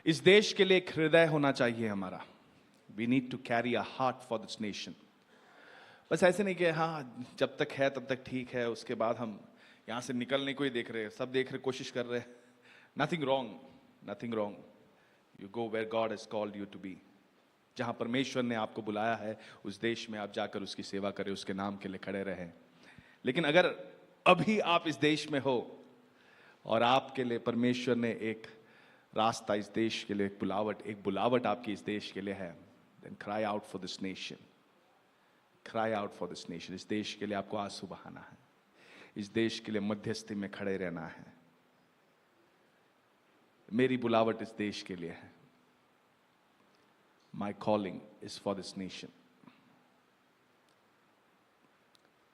इस देश के लिए एक हृदय होना चाहिए हमारा। We need to carry a heart for this nation. बस ऐसे नहीं कि हाँ जब तक है तब तक ठीक है, उसके बाद हम यहाँ से निकलने को ही देख रहे हैं, सब देख रहे, कोशिश कर रहे हैं। Nothing wrong, nothing wrong. You go where God has called you to be. जहाँ परमेश्वर ने आपको बुलाया है उस देश में आप जाकर उसकी सेवा करें, उसके नाम के लिए खड़े रहें। लेकिन अगर अभी आप इस देश में हो और आपके लिए परमेश्वर ने एक रास्ता इस देश के लिए, एक बुलावट आपकी इस देश के लिए है, then cry out for this nation, cry out for this nation. इस देश के लिए आपको आंसू बहाना है, इस देश के लिए मध्यस्थी में खड़े रहना है। मेरी बुलावट इस देश के लिए है। My calling is for this nation.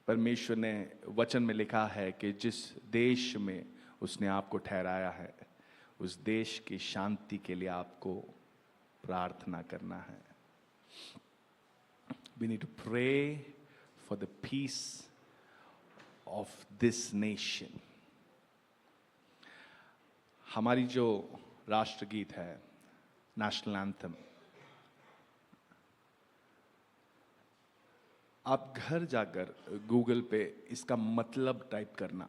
परमेश्वर ने वचन में लिखा है कि जिस देश में उसने आपको ठहराया है उस देश की शांति के लिए आपको प्रार्थना करना है। We need to pray for the peace of this nation. हमारी जो राष्ट्रगीत है, नेशनल एंथम, आप घर जाकर गूगल पे इसका मतलब टाइप करना।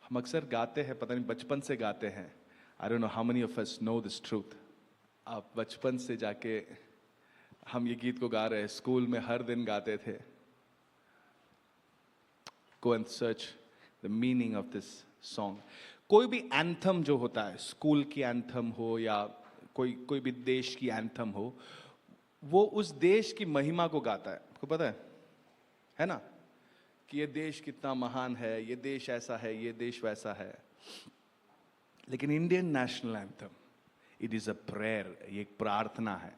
हम अक्सर गाते हैं, पता नहीं बचपन से गाते हैं। I don't know how many of us know this truth. आप बचपन से जाके हम ये गीत को गा रहे हैं, स्कूल में हर दिन गाते थे। Go and search the meaning of this song. कोई भी एंथम जो होता है, स्कूल की एंथम हो या कोई भी देश की एंथम हो, वो उस देश की महिमा को गाता है। आपको पता है ना, कि ये देश कितना महान है, ये देश ऐसा है, ये देश वैसा है। लेकिन Indian national anthem, it is a prayer, ये एक प्रार्थना है।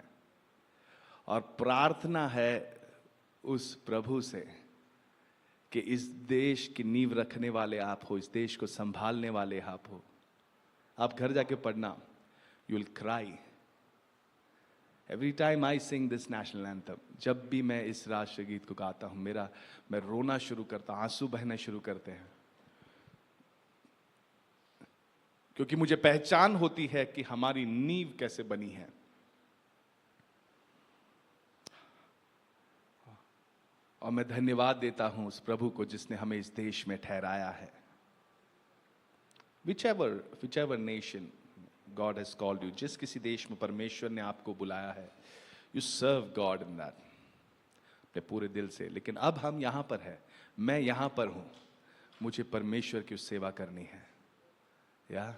और प्रार्थना है उस प्रभु से कि इस देश की नींव रखने वाले आप हो, इस देश को संभालने वाले आप हो। आप घर जाके पढ़ना, you will cry every time I Singh this national anthem. जब भी मैं इस राष्ट्रीय गीत को गाता हूं, मैं रोना शुरू करता हूं, आंसू बहने शुरू करते हैं, क्योंकि मुझे पहचान होती है कि हमारी नींव कैसे बनी है। और मैं धन्यवाद देता हूं उस प्रभु को जिसने हमें इस देश में ठहराया है। whichever nation God has called you, जिस किसी देश में परमेश्वर ने आपको बुलाया है, you serve God in that, अपने पूरे दिल से। लेकिन अब हम यहां पर है, मैं यहां पर हूं, मुझे परमेश्वर की उस सेवा करनी है, या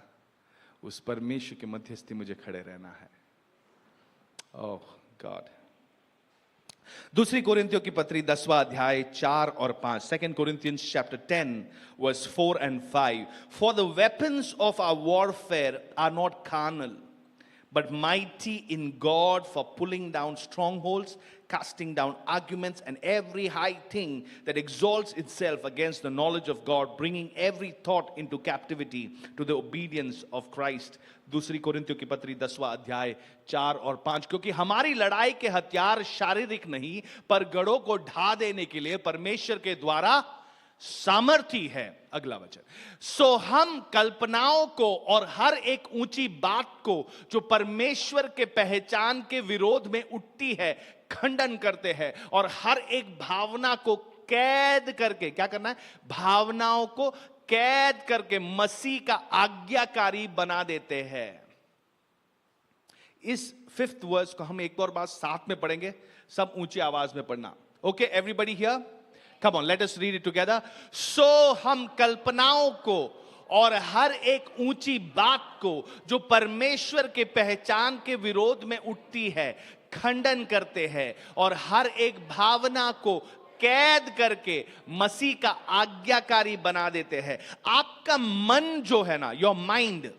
उस परमेश्वर के मध्यस्थी मुझे खड़े रहना है। ओह गॉड। दूसरी कोरिन्थियों की पत्री 10वां अध्याय 4 और 5, 2 Corinthians chapter 10 verse 4 and 5. For the weapons of our warfare are not carnal, but mighty in God for pulling down strongholds, casting down arguments and every high thing that exalts itself against the knowledge of God, bringing every thought into captivity to the obedience of Christ. दूसरी कोरिन्थियों की पत्री 10वां अध्याय 4 और 5। क्योंकि हमारी लड़ाई के हथियार शारीरिक नहीं, पर गढ़ों को ढा देने के लिए परमेश्वर के द्वारा सामर्थी है। अगला वचन, सो हम कल्पनाओं को और हर एक ऊंची बात को जो परमेश्वर के पहचान के विरोध में उठती है खंडन करते हैं, और हर एक भावना को कैद करके, क्या करना है, भावनाओं को कैद करके मसीह का आज्ञाकारी बना देते हैं। इस 5th वर्स को हम एक और बार साथ में पढ़ेंगे, सब ऊंची आवाज में पढ़ना। Okay everybody here, come on let us read it together. So हम कल्पनाओं को और हर एक ऊंची बात को जो परमेश्वर के पहचान के विरोध में उठती है खंडन करते हैं, और हर एक भावना को कैद करके मसीह का आज्ञाकारी बना देते हैं। आपका मन जो है ना, योर माइंड,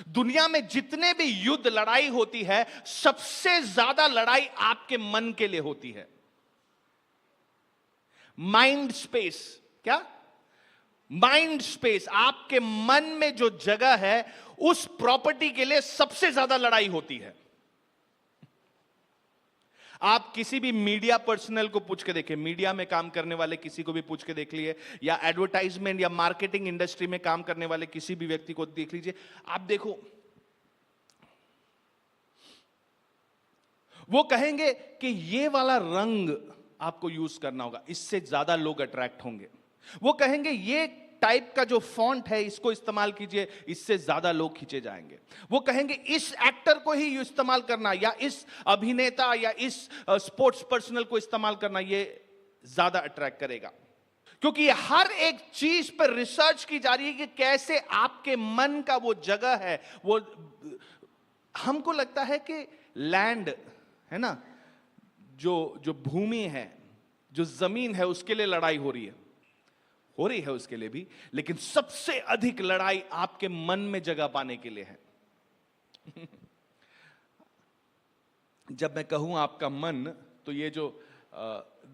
दुनिया में जितने भी युद्ध लड़ाई होती है, सबसे ज्यादा लड़ाई आपके मन के लिए होती है। माइंड स्पेस, क्या माइंड स्पेस, आपके मन में जो जगह है उस प्रॉपर्टी के लिए सबसे ज्यादा लड़ाई होती है। आप किसी भी मीडिया पर्सनल को पूछ के देखिए, मीडिया में काम करने वाले किसी को भी पूछ के देख लिए, या एडवर्टाइजमेंट या मार्केटिंग इंडस्ट्री में काम करने वाले किसी भी व्यक्ति को देख लीजिए। आप देखो वो कहेंगे कि ये वाला रंग आपको यूज करना होगा, इससे ज्यादा लोग अट्रैक्ट होंगे। वो कहेंगे ये टाइप का जो फॉन्ट है इसको इस्तेमाल कीजिए, इससे ज्यादा लोग खींचे जाएंगे। वो कहेंगे इस एक्टर को ही इस्तेमाल करना, या इस अभिनेता या इस स्पोर्ट्स पर्सनल को इस्तेमाल करना, ये ज्यादा अट्रैक्ट करेगा। क्योंकि हर एक चीज पर रिसर्च की जा रही है कि कैसे आपके मन का वो जगह है, वो हमको लगता है कि लैंड है ना, जो जो भूमि है, जो जमीन है, उसके लिए लड़ाई हो रही है उसके लिए भी, लेकिन सबसे अधिक लड़ाई आपके मन में जगह पाने के लिए है। जब मैं कहूं आपका मन, तो ये जो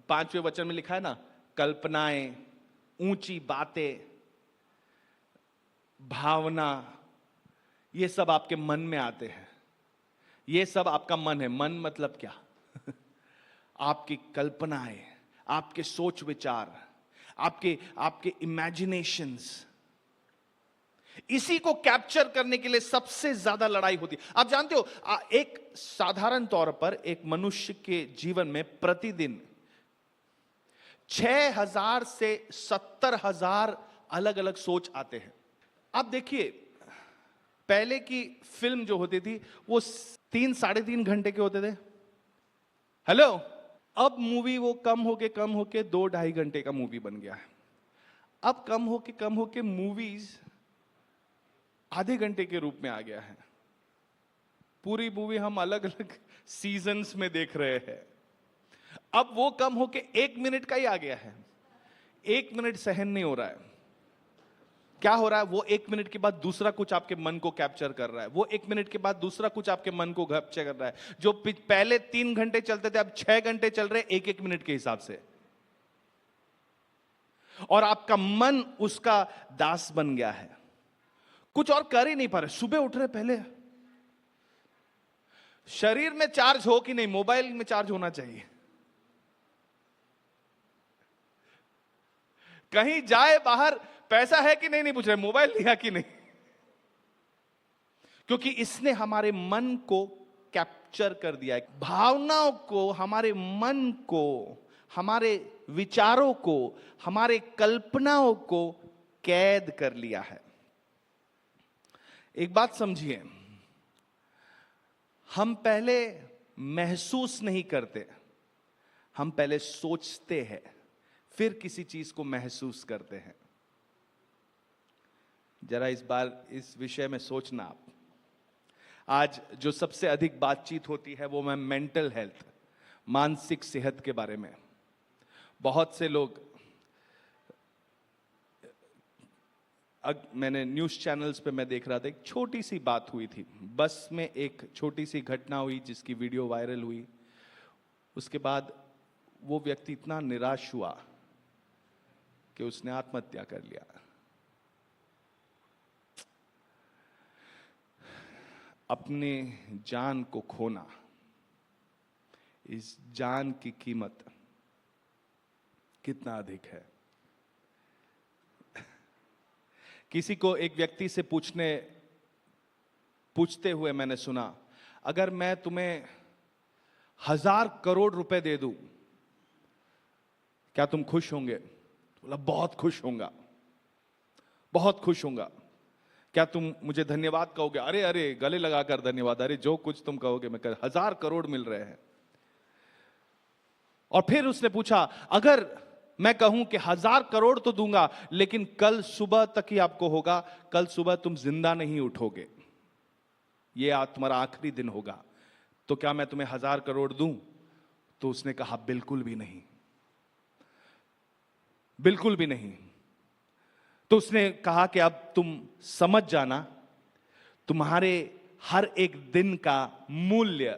5वें वचन में लिखा है ना, कल्पनाएं, ऊंची बातें, भावना, ये सब आपके मन में आते हैं। ये सब आपका मन है। मन मतलब क्या? आपकी कल्पनाएं, आपके सोच विचार, आपके आपके इमेजिनेशंस, इसी को कैप्चर करने के लिए सबसे ज्यादा लड़ाई होती है। आप जानते हो, एक साधारण तौर पर एक मनुष्य के जीवन में प्रतिदिन 6,000 से 70,000 अलग अलग सोच आते हैं। आप देखिए, पहले की फिल्म जो होती थी वो 3-3.5 घंटे के होते थे। हेलो, अब मूवी वो कम होके 2-2.5 घंटे का मूवी बन गया है। अब कम होके मूवीज आधे घंटे के रूप में आ गया है। पूरी मूवी हम अलग अलग सीजन्स में देख रहे हैं। अब वो कम होके 1 मिनट का ही आ गया है। 1 मिनट सहन नहीं हो रहा है। क्या हो रहा है? वो 1 मिनट के बाद दूसरा कुछ आपके मन को कैप्चर कर रहा है, वो 1 मिनट के बाद दूसरा कुछ आपके मन को कैप्चर कर रहा है। जो पहले 3 घंटे चलते थे, अब 6 घंटे चल रहे, 1-1 मिनट के हिसाब से। और आपका मन उसका दास बन गया है, कुछ और कर ही नहीं पा रहे। सुबह उठ रहे, पहले शरीर में चार्ज हो कि नहीं, मोबाइल में चार्ज होना चाहिए। कहीं जाए बाहर, पैसा है कि नहीं पूछ रहे, मोबाइल लिया कि नहीं। क्योंकि इसने हमारे मन को कैप्चर कर दिया है, भावनाओं को, हमारे मन को, हमारे विचारों को, हमारे कल्पनाओं को कैद कर लिया है। एक बात समझिए, हम पहले महसूस नहीं करते, हम पहले सोचते हैं, फिर किसी चीज को महसूस करते हैं। जरा इस बार इस विषय में सोचना आप। आज जो सबसे अधिक बातचीत होती है वो मेंटल हेल्थ, मानसिक सेहत के बारे में। बहुत से लोग, मैंने न्यूज़ चैनल्स पे मैं देख रहा था, एक छोटी सी बात हुई थी, बस में एक छोटी सी घटना हुई जिसकी वीडियो वायरल हुई। उसके बाद वो व्यक्ति इतना निराश हुआ कि उसने आत्महत्या कर लिया। अपने जान को खोना, इस जान की कीमत कितना अधिक है। किसी को, एक व्यक्ति से पूछते हुए मैंने सुना, अगर मैं तुम्हें 1,000 करोड़ रुपए दे दूं, क्या तुम खुश होंगे? बोला, बहुत खुश होऊंगा, बहुत खुश होऊंगा। क्या तुम मुझे धन्यवाद कहोगे? अरे अरे, गले लगाकर धन्यवाद, अरे जो कुछ तुम कहोगे मैं कर। 1,000 करोड़ मिल रहे हैं। और फिर उसने पूछा, अगर मैं कहूं कि 1,000 करोड़ तो दूंगा, लेकिन कल सुबह तक ही आपको होगा, कल सुबह तुम जिंदा नहीं उठोगे, यह तुम्हारा आखिरी दिन होगा, तो क्या मैं तुम्हें 1,000 करोड़ दूं? तो उसने कहा, बिल्कुल भी नहीं, बिल्कुल भी नहीं। तो उसने कहा कि अब तुम समझ जाना, तुम्हारे हर एक दिन का मूल्य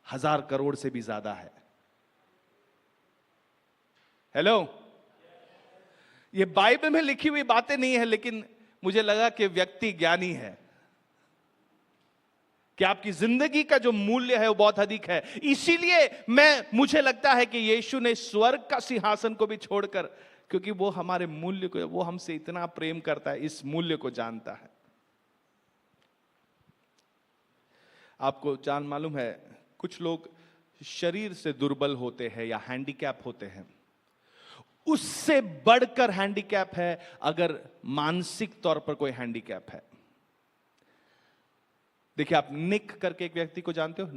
1,000 करोड़ से भी ज्यादा है। हेलो, ये बाइबल में लिखी हुई बातें नहीं है, लेकिन मुझे लगा कि व्यक्ति ज्ञानी है, कि आपकी जिंदगी का जो मूल्य है वो बहुत अधिक है। इसीलिए मुझे लगता है कि यीशु ने स्वर्ग का सिंहासन को भी छोड़कर, क्योंकि वो हमारे मूल्य को, वो हमसे इतना प्रेम करता है, इस मूल्य को जानता है। आपको मालूम है, कुछ लोग शरीर से दुर्बल होते हैं या हैंडीकैप होते हैं, उससे बढ़कर हैंडीकैप है अगर मानसिक तौर पर कोई हैंडीकैप है। देखिए, आप निक करके एक व्यक्ति को जानते हो?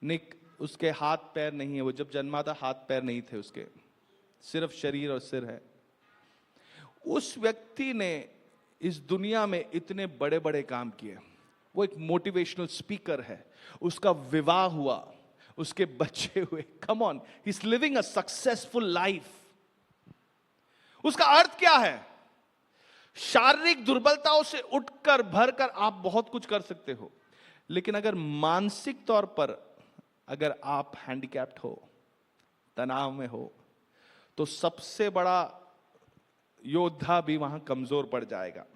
निक उसके हाथ पैर नहीं है, वो जब जन्मा था हाथ पैर नहीं थे उसके, सिर्फ शरीर और सिर है। उस व्यक्ति ने इस दुनिया में इतने बड़े बड़े काम किए। वो एक मोटिवेशनल स्पीकर है, उसका विवाह हुआ, उसके बच्चे हुए। Come on, he is living a successful life. उसका अर्थ क्या है? शारीरिक दुर्बलताओं से उठकर भरकर आप बहुत कुछ कर सकते हो, लेकिन अगर मानसिक तौर पर अगर आप हैंडीकैप्ड हो, तनाव में हो, तो सबसे बड़ा योद्धा भी वहां कमजोर पड़ जाएगा।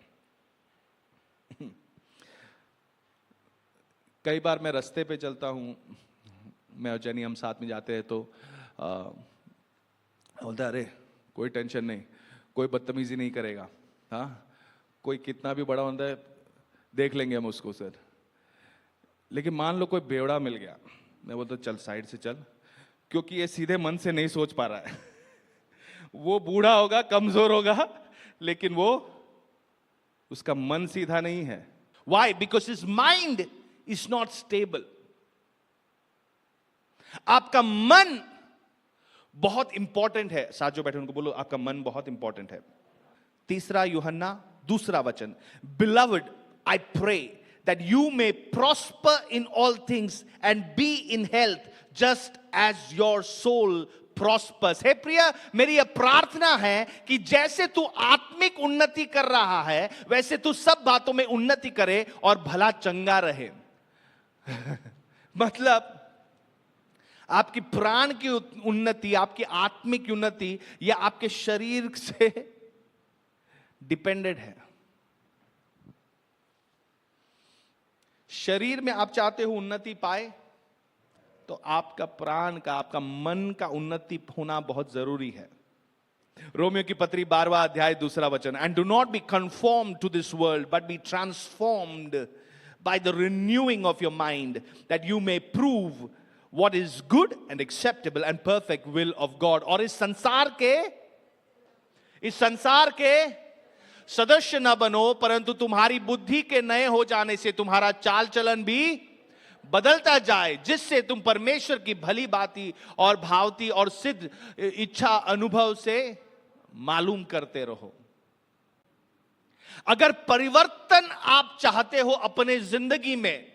कई बार मैं रास्ते पे चलता हूं, मैं और जनी हम साथ में जाते हैं, तो बोलता अरे कोई टेंशन नहीं, कोई बदतमीजी नहीं करेगा, हाँ कोई कितना भी बड़ा होता है देख लेंगे हम उसको सर। लेकिन मान लो कोई बेवड़ा मिल गया, मैं बोलता चल साइड से चल, क्योंकि ये सीधे मन से नहीं सोच पा रहा है। वो बूढ़ा होगा, कमजोर होगा, लेकिन वो उसका मन सीधा नहीं है। Why? Because his mind is not stable. आपका मन बहुत इंपॉर्टेंट है। साथ जो बैठे उनको बोलो आपका मन बहुत इंपॉर्टेंट है। तीसरा यूहन्ना 2 वचन, Beloved, I pray that you may prosper in all things and be in health just as your soul prospers. हे प्रिय, मेरी यह प्रार्थना है कि जैसे तू आत्मिक उन्नति कर रहा है, वैसे तू सब बातों में उन्नति करे और भला चंगा रहे। मतलब आपकी प्राण की उन्नति, आपकी आत्मिक उन्नति, यह आपके शरीर से डिपेंडेंट है। शरीर में आप चाहते हो उन्नति पाए, तो आपका प्राण का, आपका मन का उन्नति होना बहुत जरूरी है। रोमियो की पत्री 12वां अध्याय 2 वचन, and do not be conformed to this world but be transformed by the renewing of your mind that you may prove what is good and acceptable and perfect will of God. और इस संसार के सदस्य न बनो, परंतु तुम्हारी बुद्धि के नए हो जाने से तुम्हारा चाल चलन भी बदलता जाए, जिससे तुम परमेश्वर की भली बाती और भावती और सिद्ध इच्छा अनुभव से मालूम करते रहो। अगर परिवर्तन आप चाहते हो अपने जिंदगी में,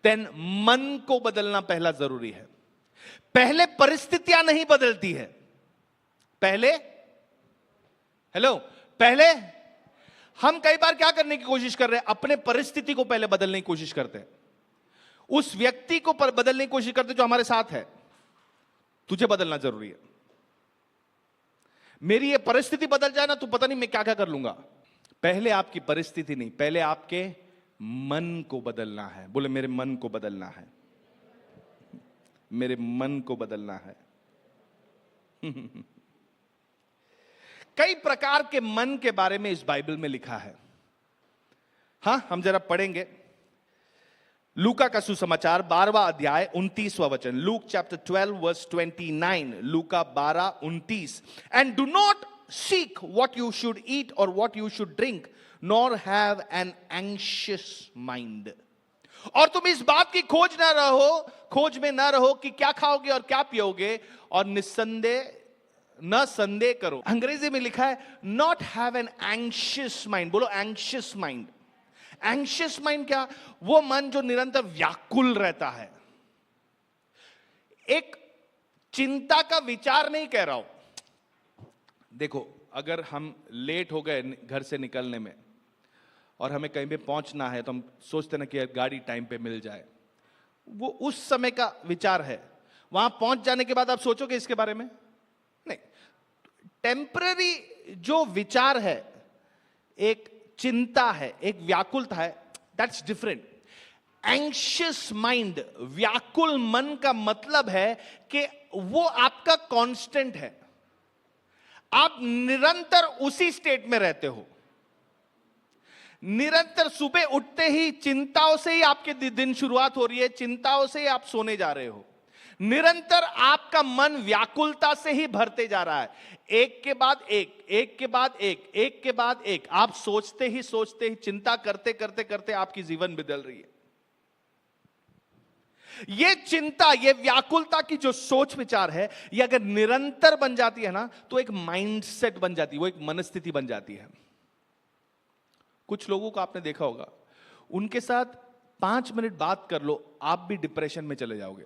देन मन को बदलना पहला जरूरी है। पहले परिस्थितियां नहीं बदलती है, पहले हम कई बार क्या करने की कोशिश कर रहे हैं? अपने परिस्थिति को पहले बदलने की कोशिश करते हैं, उस व्यक्ति को बदलने की कोशिश करते हैं जो हमारे साथ है। तुझे बदलना जरूरी है। मेरी ये परिस्थिति बदल जाए ना, तो पता नहीं मैं क्या क्या कर लूंगा। पहले आपकी परिस्थिति नहीं, पहले आपके मन को बदलना है। बोले मेरे मन को बदलना है, मेरे मन को बदलना है। कई प्रकार के मन के बारे में इस बाइबल में लिखा है। हां, हम जरा पढ़ेंगे लूका का सुसमाचार 12वां अध्याय 29वां वचन। लूक चैप्टर 12 वर्स 29, लूका 12:29, and do not seek what you should eat और what you should drink, nor have an anxious mind. और तुम इस बात की खोज में न रहो कि क्या खाओगे और क्या पियोगे, और न संदेह करो। अंग्रेजी में लिखा है not have an anxious mind. बोलो एंग्शियस माइंड। एंग्शियस माइंड क्या? वो मन जो निरंतर व्याकुल रहता है। एक चिंता का विचार नहीं कह रहा हूं। देखो, अगर हम लेट हो गए घर से निकलने में और हमें कहीं पे पहुंचना है, तो हम सोचते ना कि गाड़ी टाइम पे मिल जाए। वो उस समय का विचार है। वहां पहुंच जाने के बाद आप सोचोगे इसके बारे में? नहीं। टेम्पररी जो विचार है, एक चिंता है, एक व्याकुलता है, दैट्स डिफरेंट। एंग्शियस माइंड, व्याकुल मन का मतलब है कि वो आपका कांस्टेंट है। आप निरंतर उसी स्टेट में रहते हो। निरंतर सुबह उठते ही चिंताओं से ही आपके दिन शुरुआत हो रही है, चिंताओं से ही आप सोने जा रहे हो। निरंतर आपका मन व्याकुलता से ही भरते जा रहा है, एक के बाद एक, एक के बाद एक, एक के बाद एक। आप सोचते ही चिंता करते करते करते आपकी जीवन बदल रही है। ये चिंता, ये व्याकुलता की जो सोच विचार है, ये अगर निरंतर बन जाती है ना, तो एक माइंडसेट बन जाती है, वो एक मनस्थिति बन जाती है। कुछ लोगों को आपने देखा होगा, उनके साथ 5 मिनट बात कर लो, आप भी डिप्रेशन में चले जाओगे,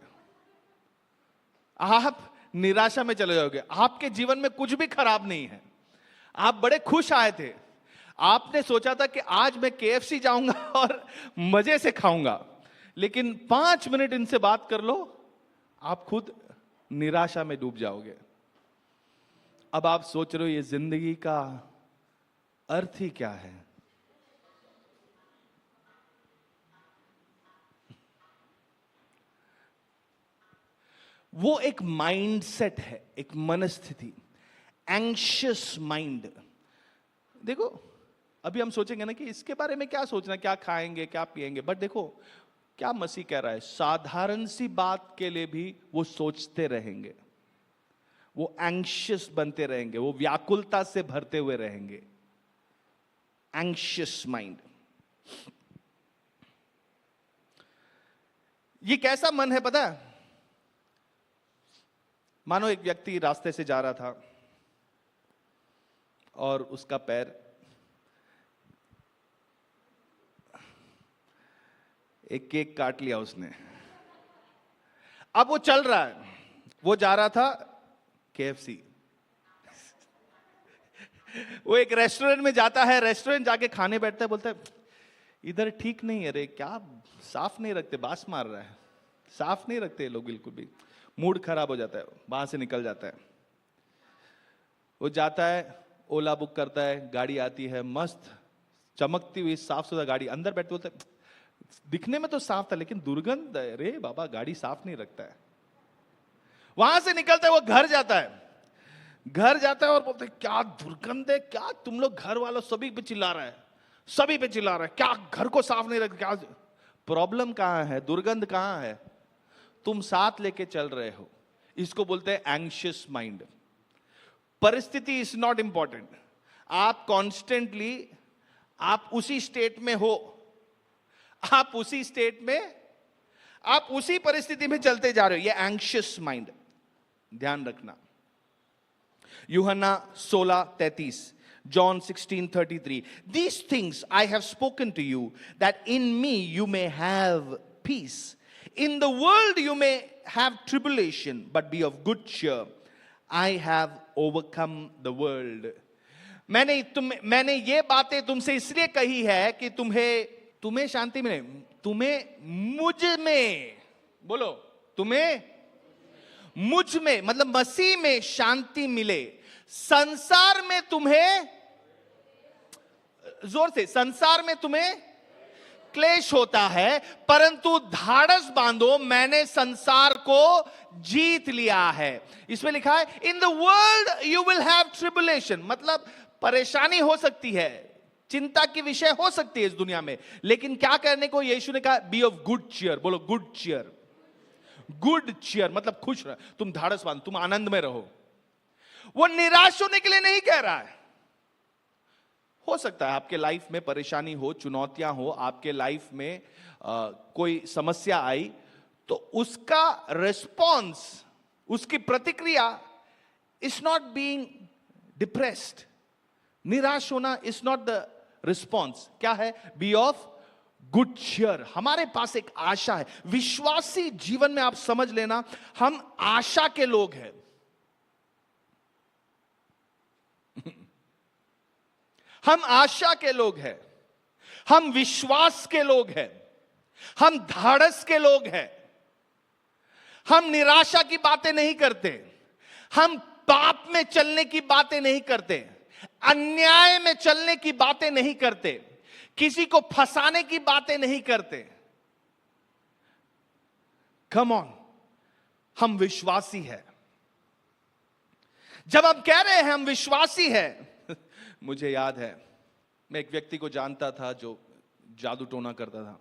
आप निराशा में चले जाओगे। आपके जीवन में कुछ भी खराब नहीं है, आप बड़े खुश आए थे, आपने सोचा था कि आज मैं KFC जाऊंगा और मजे से खाऊंगा, लेकिन 5 मिनट इनसे बात कर लो, आप खुद निराशा में डूब जाओगे। अब आप सोच रहे हो ये जिंदगी का अर्थ ही क्या है? वो एक माइंडसेट है, एक मनस्थिति, एंग्शियस माइंड। देखो, अभी हम सोचेंगे ना कि इसके बारे में क्या सोचना, क्या खाएंगे, क्या पिएंगे, बट देखो क्या मसीह कह रहा है, साधारण सी बात के लिए भी वो सोचते रहेंगे, वो एंग्शियस बनते रहेंगे, वो व्याकुलता से भरते हुए रहेंगे। एंग्शियस माइंड, ये कैसा मन है पता है? मानो एक व्यक्ति रास्ते से जा रहा था और उसका पैर एक केक काट लिया उसने। अब वो चल रहा है, वो जा रहा था KFC। वो एक रेस्टोरेंट में जाता है, रेस्टोरेंट जाके खाने बैठता है, बोलता है इधर ठीक नहीं है रे, क्या साफ नहीं रखते, बास मार रहा है, साफ नहीं रखते लोग बिल्कुल भी। मूड खराब हो जाता है, वहां से निकल जाता है। वो जाता है, ओला बुक करता है, गाड़ी आती है, मस्त चमकती हुई साफ सुथरा गाड़ी, अंदर बैठते बोलते है दिखने में तो साफ था लेकिन दुर्गंध है, रे बाबा गाड़ी साफ नहीं रखता है। वहां से निकलता है, वो घर जाता है, घर जाता है और बोलते है क्या दुर्गंध है, क्या तुम लोग घर वालों सभी पे चिल्ला रहा है, सभी पे चिल्ला रहा है, क्या घर को साफ नहीं रखते, क्या प्रॉब्लम कहां है, दुर्गंध कहां है? तुम साथ लेके चल रहे हो। इसको बोलते हैं एंग्शियस माइंड। परिस्थिति इज नॉट इंपॉर्टेंट, आप कॉन्स्टेंटली आप उसी स्टेट में हो, आप उसी स्टेट में, आप उसी परिस्थिति में चलते जा रहे हो। ये एंग्शियस माइंड, ध्यान रखना। यूहन्ना 16:33, John 16:33, these things I have spoken to you, that in me you may have peace. In the world you may have tribulation, but be of good cheer. I have overcome the world. मैंने ये बातें तुमसे इसलिए कही है कि तुम्हें शांति मिले, तुम्हें मुझ में, बोलो तुम्हें मुझ में, मतलब मसीह में शांति मिले। संसार में तुम्हें, जोर से, संसार में तुम्हें क्लेश होता है, परंतु धाड़स बांधो, मैंने संसार को जीत लिया है। इसमें लिखा है in the world you will have tribulation, मतलब परेशानी हो सकती है, चिंता की विषय हो सकती है इस दुनिया में, लेकिन क्या करने को यीशु ने कहा, बी ऑफ गुड चीयर। बोलो गुड चीयर। गुड चीयर मतलब खुश रहो, तुम धाड़स बांधो, तुम आनंद में रहो। वो निराश होने के लिए नहीं कह रहा है। हो सकता है आपके लाइफ में परेशानी हो, चुनौतियां हो, आपके लाइफ में कोई समस्या आई, तो उसका रिस्पॉन्स, उसकी प्रतिक्रिया इज नॉट बीइंग डिप्रेस्ड। निराश होना इज नॉट द रिस्पॉन्स। क्या है? Be of good cheer. हमारे पास एक आशा है। विश्वासी जीवन में आप समझ लेना, हम आशा के लोग हैं। हम आशा के लोग हैं, हम विश्वास के लोग हैं, हम धाड़स के लोग हैं। हम निराशा की बातें नहीं करते, हम पाप में चलने की बातें नहीं करते, अन्याय में चलने की बातें नहीं करते, किसी को फंसाने की बातें नहीं करते। कम ऑन, हम विश्वासी हैं। जब हम कह रहे हैं हम विश्वासी हैं, मुझे याद है मैं एक व्यक्ति को जानता था जो जादू टोना करता था।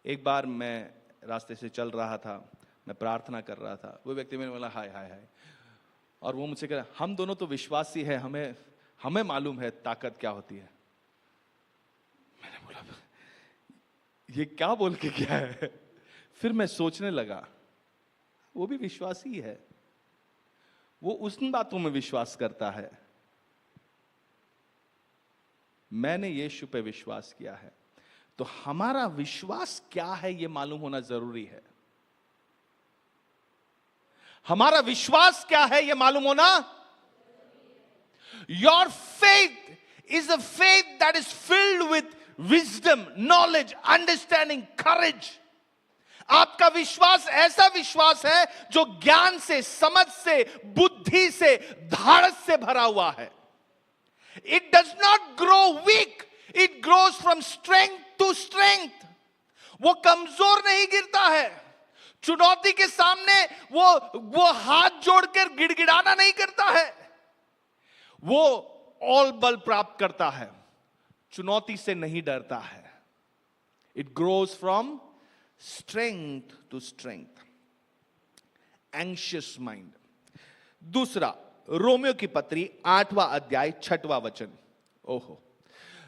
एक बार मैं रास्ते से चल रहा था, मैं प्रार्थना कर रहा था, वो व्यक्ति मैंने बोला हाय हाय हाय, और वो मुझसे कह रहा हम दोनों तो विश्वासी हैं, हमें हमें मालूम है ताकत क्या होती है। मैंने बोला ये क्या बोल के क्या है। फिर मैं सोचने लगा वो भी विश्वासी है, वो उन बातों में विश्वास करता है, मैंने यीशु पे विश्वास किया है। तो हमारा विश्वास क्या है ये मालूम होना जरूरी है। हमारा विश्वास क्या है ये मालूम होना। Your faith is a faith that is filled with wisdom, knowledge, understanding, courage. आपका विश्वास ऐसा विश्वास है जो ज्ञान से, समझ से, बुद्धि से, धाड़स से भरा हुआ है। It does not grow weak, it grows from strength to strength. वो कमजोर नहीं गिरता है। चुनौती के सामने वो हाथ जोड़कर गिड़गिड़ाना नहीं करता है, वो और बल प्राप्त करता है, चुनौती से नहीं डरता है। It grows from strength to strength. Anxious mind. दूसरा, रोमियो की पत्री 8वां अध्याय 6वां वचन। ओहो,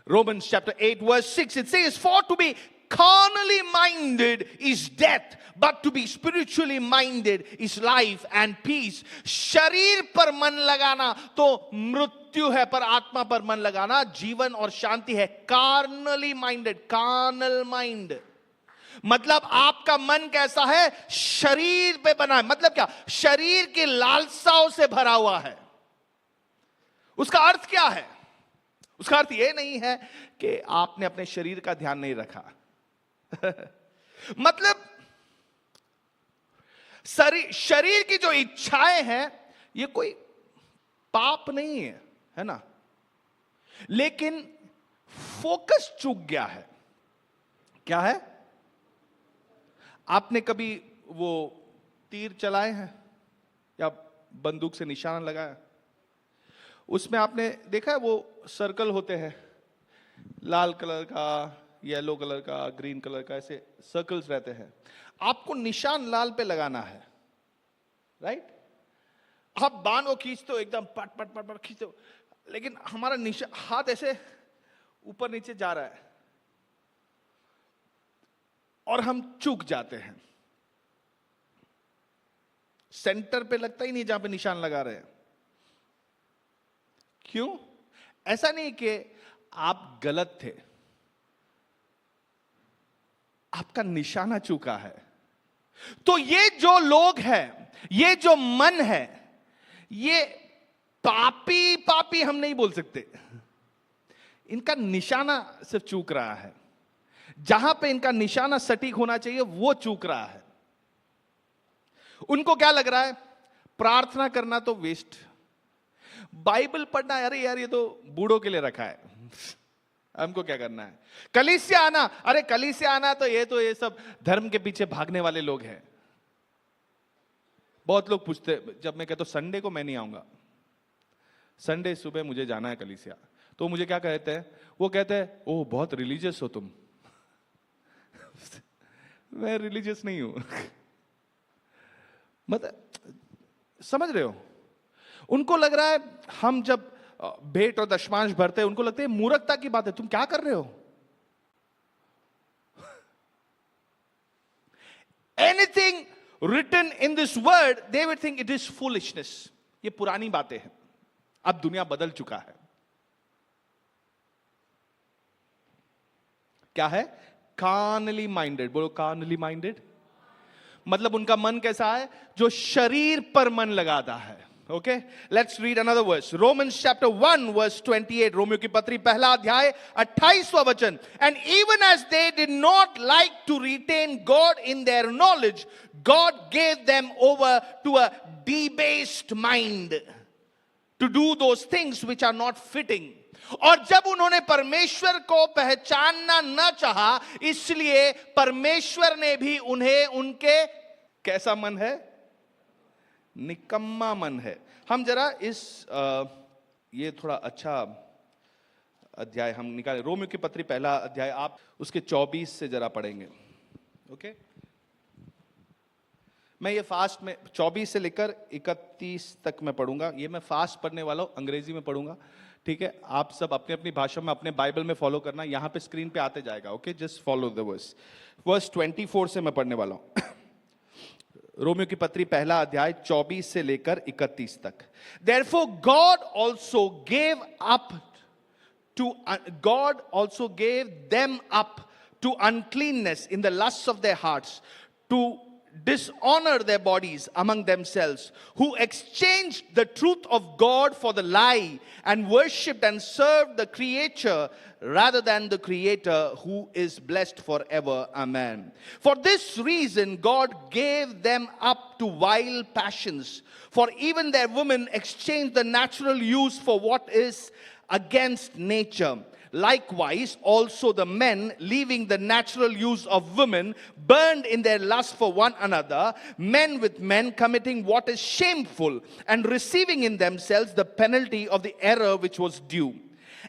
Romans chapter 8 verse 6, it says, for to be carnally minded is death, but to be spiritually minded is life and peace. शरीर पर मन लगाना तो मृत्यु है, पर आत्मा पर मन लगाना जीवन और शांति है। carnally minded, carnal mind मतलब आपका मन कैसा है, शरीर पे बना है। मतलब क्या, शरीर की लालसाओं से भरा हुआ है। उसका अर्थ क्या है? उसका अर्थ यह नहीं है कि आपने अपने शरीर का ध्यान नहीं रखा। मतलब शरीर की जो इच्छाएं हैं ये कोई पाप नहीं है, है ना, लेकिन फोकस चूक गया है। क्या है? आपने कभी वो तीर चलाए हैं या बंदूक से निशाना लगाया? उसमें आपने देखा है वो सर्कल होते हैं, लाल कलर का, येलो कलर का, ग्रीन कलर का, ऐसे सर्कल्स रहते हैं। आपको निशान लाल पे लगाना है, राइट? आप बाण को खींचते हो, एकदम पट पट पट पट खींचते हो, लेकिन हमारा हाथ ऐसे ऊपर नीचे जा रहा है और हम चूक जाते हैं। सेंटर पे लगता ही नहीं जहां पे निशान लगा रहे हैं। क्यों? ऐसा नहीं कि आप गलत थे, आपका निशाना चूका है। तो ये जो लोग हैं, ये जो मन है, ये पापी हम नहीं बोल सकते, इनका निशाना सिर्फ चूक रहा है। जहां पे इनका निशाना सटीक होना चाहिए वो चूक रहा है। उनको क्या लग रहा है, प्रार्थना करना तो वेस्ट, बाइबल पढ़ना, अरे यार ये तो बूढ़ों के लिए रखा है, हमको क्या करना है। कलीसिया आना, अरे कलीसिया आना तो ये सब धर्म के पीछे भागने वाले लोग हैं। बहुत लोग पूछते, जब मैं कहता हूं संडे को मैं नहीं आऊंगा, संडे सुबह मुझे जाना है कलीसिया, तो मुझे क्या कहते हैं, वो कहते हैं ओह बहुत रिलीजियस हो तुम। मैं रिलीजियस नहीं हूं। मतलब समझ रहे हो, उनको लग रहा है हम जब भेंट और दशमांश भरते हैं, उनको लगता है मूर्खता की बात है, तुम क्या कर रहे हो। Anything written in this word they will think it is foolishness. ये पुरानी बातें हैं, अब दुनिया बदल चुका है। क्या है? कार्नली माइंडेड। बोलो कार्नली माइंडेड। मतलब उनका मन कैसा है, जो शरीर पर मन लगाता है। Okay, let's read another verse, Romans chapter 1 verse 28, रोमियो की पत्री पहला अध्याय 28वां वचन। And even as they did not like to retain God in their knowledge, God gave them over to a debased mind to do those things which are not fitting. और जब उन्होंने परमेश्वर को पहचानना न चाहा, इसलिए परमेश्वर ने भी उन्हें उनके कैसा मन है, निकम्मा मन है। हम जरा इस ये थोड़ा अच्छा अध्याय हम निकाले, रोमियो की पत्री पहला अध्याय, आप उसके 24 से जरा पढ़ेंगे। ओके, मैं ये फास्ट में 24 से लेकर 31 तक मैं पढ़ूंगा। ये मैं फास्ट पढ़ने वाला हूं, अंग्रेजी में पढ़ूंगा, ठीक है? आप सब अपने अपनी भाषा में अपने बाइबल में फॉलो करना, यहां पे स्क्रीन पे आते जाएगा। Okay, just follow the verse. Verse 24 से मैं पढ़ने वाला हूं। रोमियो की पत्री पहला अध्याय 24 से लेकर 31 तक। Therefore God also gave them up to uncleanness in the lusts of their hearts, to dishonor their bodies among themselves, who exchanged the truth of God for the lie, and worshipped and served the creature rather than the Creator, who is blessed forever. Amen. For this reason God gave them up to vile passions, for even their women exchanged the natural use for what is against nature. Likewise, also the men, leaving the natural use of women, burned in their lust for one another, men with men, committing what is shameful, and receiving in themselves the penalty of the error which was due.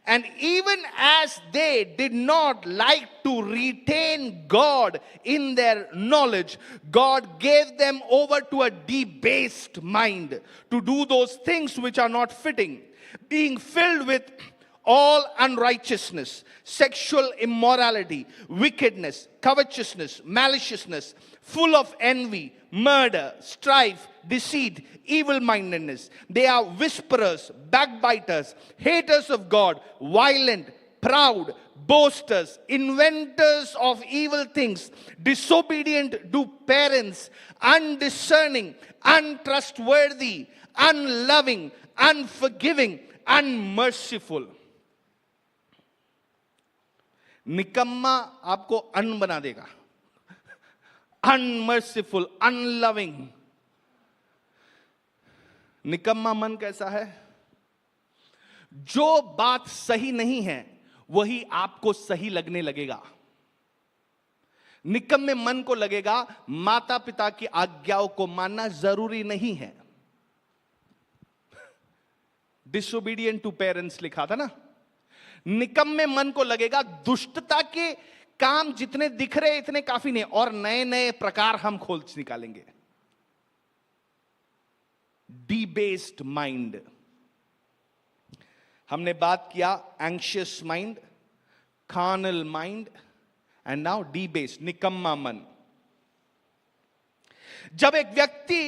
And even as they did not like to retain God in their knowledge, God gave them over to a debased mind to do those things which are not fitting, being filled with all unrighteousness, sexual immorality, wickedness, covetousness, maliciousness, full of envy, murder, strife, deceit, evil-mindedness. They are whisperers, backbiters, haters of God, violent, proud, boasters, inventors of evil things, disobedient to parents, undiscerning, untrustworthy, unloving, unforgiving, unmerciful. निकम्मा आपको अन बना देगा, अनमर्सीफुल, unloving. निकम्मा मन कैसा है? जो बात सही नहीं है वही आपको सही लगने लगेगा। निकम्मे मन को लगेगा माता पिता की आज्ञाओं को मानना जरूरी नहीं है। डिसोबीडियंट टू पेरेंट्स लिखा था ना। निकम्मे मन को लगेगा दुष्टता के काम जितने दिख रहे इतने काफी नहीं, और नए नए प्रकार हम खोल निकालेंगे। डिबेस्ड माइंड, हमने बात किया anxious mind, carnal mind, and now debased, निकम्मा मन। जब एक व्यक्ति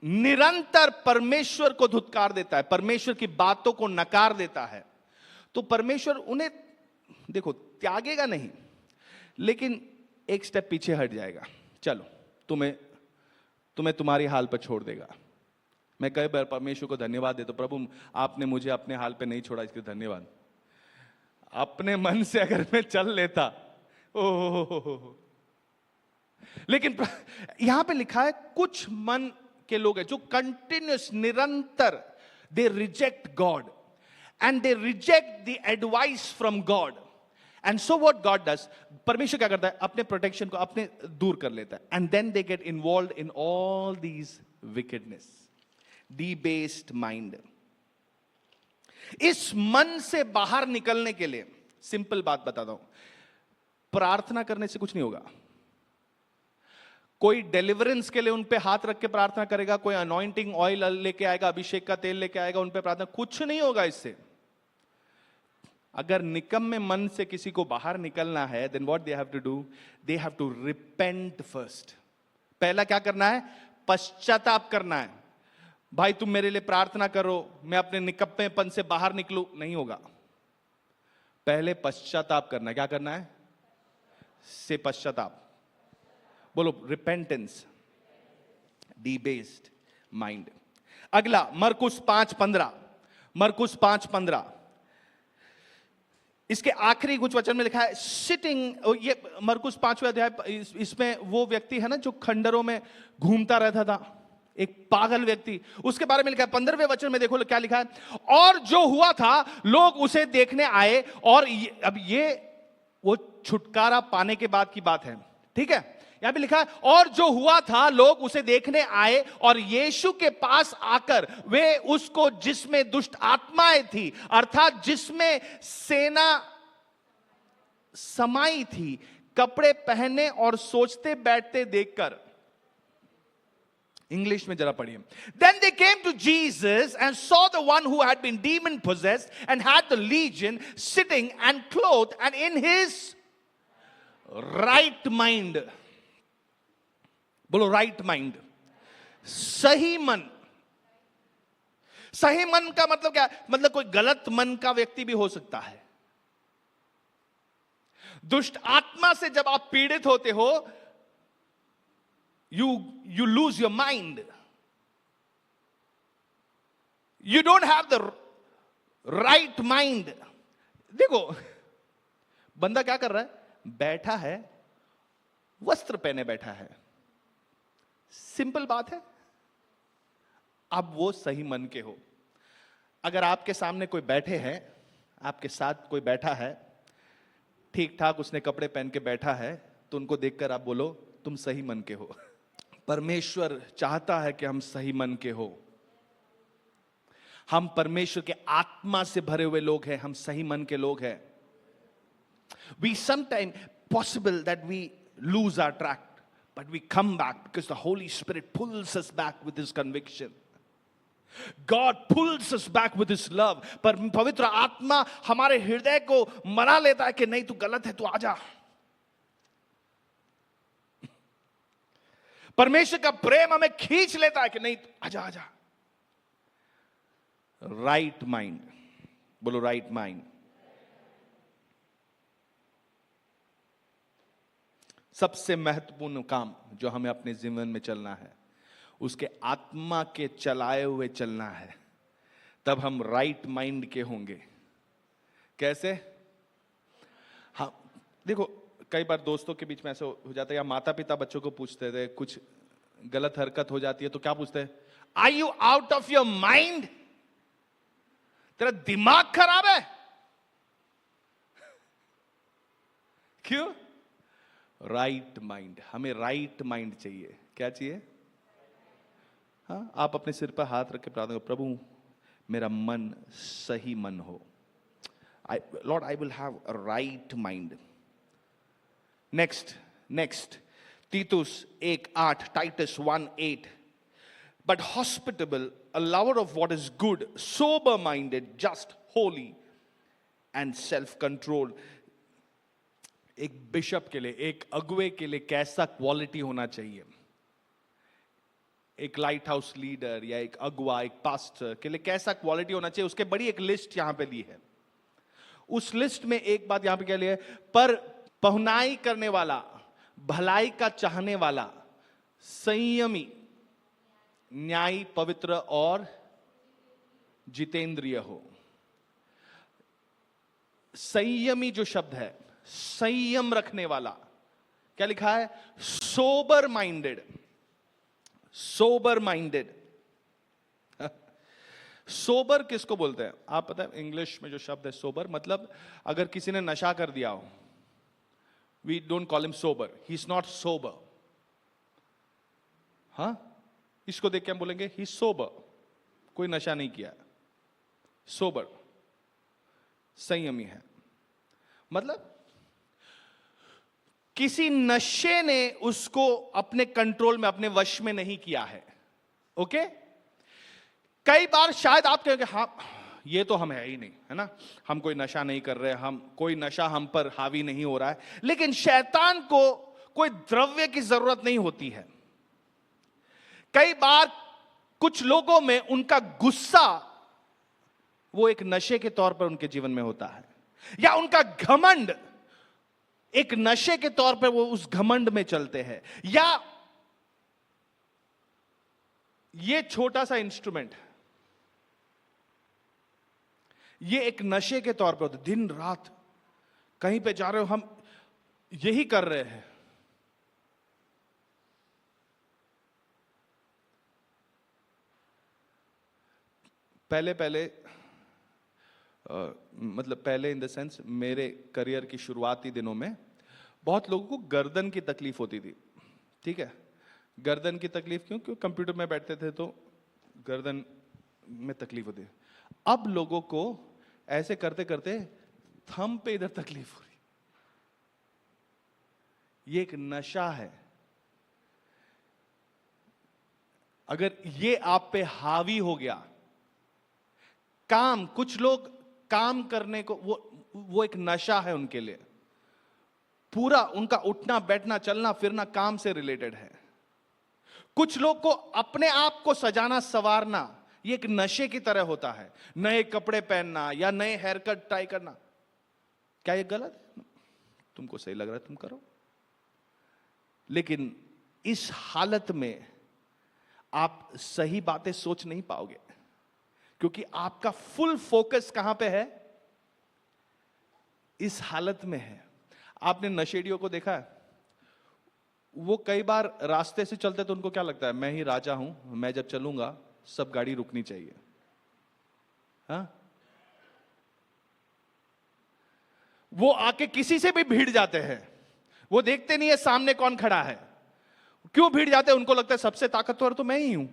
निरंतर परमेश्वर को धुतकार देता है, परमेश्वर की बातों को नकार देता है, तो परमेश्वर उन्हें देखो त्यागेगा नहीं, लेकिन एक स्टेप पीछे हट जाएगा। चलो तुम्हें तुम्हारी हाल पर छोड़ देगा। मैं कई बार परमेश्वर को धन्यवाद देता हूं, प्रभु आपने मुझे अपने हाल पे नहीं छोड़ा, इसके धन्यवाद। अपने मन से अगर मैं चल लेता, ओह। लेकिन यहां पे लिखा है कुछ मन के लोग हैं जो कंटिन्यूस, निरंतर, दे reject God and they reject the advice from God. And so what God does, परमेश्वर क्या करता है? अपने प्रोटेक्शन को अपने दूर कर लेता है, and then they get involved in all these wickedness, debased mind. इस मन से बाहर निकलने के लिए सिंपल बात बताता हूं, प्रार्थना करने से कुछ नहीं होगा। कोई डिलीवरेंस के लिए उन पे हाथ रख के प्रार्थना करेगा, कोई अनॉइंटिंग ऑयल लेके आएगा, अभिषेक का तेल लेके आएगा, उन पे प्रार्थना, कुछ नहीं होगा इससे। अगर निकम्मे मन से किसी को बाहर निकलना है, then what they have to do? They have to repent first. पहला क्या करना है? पश्चाताप करना है। भाई तुम मेरे लिए प्रार्थना करो, मैं अपने निकम्मेपन से बाहर निकलूं, नहीं होगा। पहले पश्चाताप करना है। क्या करना है? से पश्चाताप बोलो, रिपेंटेंस, डिबेस्ड माइंड। अगला मरकुस 5:15, मरकुस 5:15, इसके आखिरी कुछ वचन में लिखा है सिटिंग। ये मरकुस 5वें अध्याय, इसमें वो व्यक्ति है ना जो खंडरों में घूमता रहता था, एक पागल व्यक्ति, उसके बारे में लिखा है 15वें वचन में। देखो क्या लिखा है, और जो हुआ था लोग उसे देखने आए, और अब ये वो छुटकारा पाने के बाद की बात है, ठीक है? यहां पे लिखा है, और जो हुआ था लोग उसे देखने आए और यीशु के पास आकर वे उसको, जिसमें दुष्ट आत्माएं थी, अर्थात जिसमें सेना समाई थी, कपड़े पहने और सोचते बैठते देखकर। इंग्लिश में जरा पढ़िए। Then they came to Jesus and saw the one who had been demon possessed and had the legion sitting and clothed and in his right mind. बोलो right mind, सही मन। सही मन का मतलब क्या? मतलब कोई गलत मन का व्यक्ति भी हो सकता है। दुष्ट आत्मा से जब आप पीड़ित होते हो, you lose your mind. You don't have the right mind. देखो, बंदा क्या कर रहा है? बैठा है, वस्त्र पहने बैठा है। सिंपल बात है। अब वो सही मन के हो। अगर आपके सामने कोई बैठे हैं, आपके साथ कोई बैठा है, ठीक ठाक उसने कपड़े पहन के बैठा है, तो उनको देखकर आप बोलो तुम सही मन के हो। परमेश्वर चाहता है कि हम सही मन के हो। हम परमेश्वर के आत्मा से भरे हुए लोग हैं, हम सही मन के लोग हैं। We sometimes possible that we lose our track, but we come back because the Holy Spirit pulls us back with His conviction. God pulls us back with His love. पर पवित्र आत्मा हमारे हृदय को मना लेता है कि नहीं तू गलत है, तू आजा। परमेश्वर का प्रेम हमें खींच लेता है कि नहीं आजा आजा। राइट माइंड, बोलो राइट माइंड। सबसे महत्वपूर्ण काम जो हमें अपने जीवन में चलना है, उसके आत्मा के चलाए हुए चलना है, तब हम राइट माइंड के होंगे। कैसे? हाँ, देखो कई बार दोस्तों के बीच में ऐसा हो जाता है, या माता पिता बच्चों को पूछते थे, कुछ गलत हरकत हो जाती है तो क्या पूछते हैं? Are you out of your mind? तेरा दिमाग खराब है? क्यों? Right mind. हमें राइट माइंड चाहिए। क्या चाहिए? हाँ, आप अपने सिर पर हाथ रख के प्रार्थना करो, प्रभु मेरा मन सही मन हो। Lord I will have a right mind. Next Titus 1:8, Titus 1:8, but hospitable, a lover of what is good, sober minded, just, holy and self controlled. एक बिशप के लिए, एक अगुवे के लिए कैसा क्वालिटी होना चाहिए? एक लाइट हाउस लीडर या एक अगुवा, एक पास्टर के लिए कैसा क्वालिटी होना चाहिए? उसके बड़ी एक लिस्ट यहां पे ली है। उस लिस्ट में एक बात यहां पे क्या लिया है? पर पहुनाई करने वाला, भलाई का चाहने वाला, संयमी, न्यायी, पवित्र और जितेंद्रिय हो। संयमी जो शब्द है, संयम रखने वाला, क्या लिखा है? Sober minded. Sober minded. Sober किसको बोलते हैं? आप पता है इंग्लिश में जो शब्द है सोबर, मतलब अगर किसी ने नशा कर दिया हो, we don't call him sober, he's not sober. हाँ, इसको देख के हम बोलेंगे he's sober, कोई नशा नहीं किया। सोबर, संयमी है, मतलब किसी नशे ने उसको अपने कंट्रोल में, अपने वश में नहीं किया है। ओके? कई बार शायद आप कहेंगे हाँ ये तो हम है ही नहीं, है ना, हम कोई नशा नहीं कर रहे, हम कोई नशा हम पर हावी नहीं हो रहा है। लेकिन शैतान को कोई द्रव्य की जरूरत नहीं होती है। कई बार कुछ लोगों में उनका गुस्सा वो एक नशे के तौर पर उनके जीवन में होता है, या उनका घमंड एक नशे के तौर पर वो उस घमंड में चलते हैं। या ये छोटा सा इंस्ट्रूमेंट, ये एक नशे के तौर पर, दिन रात कहीं पे जा रहे हो, हम यही कर रहे हैं। पहले मतलब पहले इन द सेंस मेरे करियर की शुरुआती दिनों में बहुत लोगों को गर्दन की तकलीफ होती थी। ठीक है, गर्दन की तकलीफ क्यों? क्यों कंप्यूटर में बैठते थे तो गर्दन में तकलीफ होती है। अब लोगों को ऐसे करते करते थंब पे इधर तकलीफ हो रही। ये एक नशा है। अगर ये आप पे हावी हो गया, काम, कुछ लोग काम करने को वो एक नशा है उनके लिए, पूरा उनका उठना बैठना चलना फिरना काम से रिलेटेड है। कुछ लोग को अपने आप को सजाना संवारना ये एक नशे की तरह होता है, नए कपड़े पहनना या नए हेयर कट टाई करना। क्या ये गलत है? तुमको सही लग रहा है तुम करो, लेकिन इस हालत में आप सही बातें सोच नहीं पाओगे, क्योंकि आपका फुल फोकस कहां पे है? इस हालत में है। आपने नशेड़ियों को देखा है, वो कई बार रास्ते से चलते तो उनको क्या लगता है, मैं ही राजा हूं, मैं जब चलूंगा सब गाड़ी रुकनी चाहिए। हाँ, वो आके किसी से भी भिड़ जाते हैं, वो देखते नहीं है सामने कौन खड़ा है। क्यों भिड़ जाते हैं? उनको लगता है सबसे ताकतवर तो मैं ही हूं,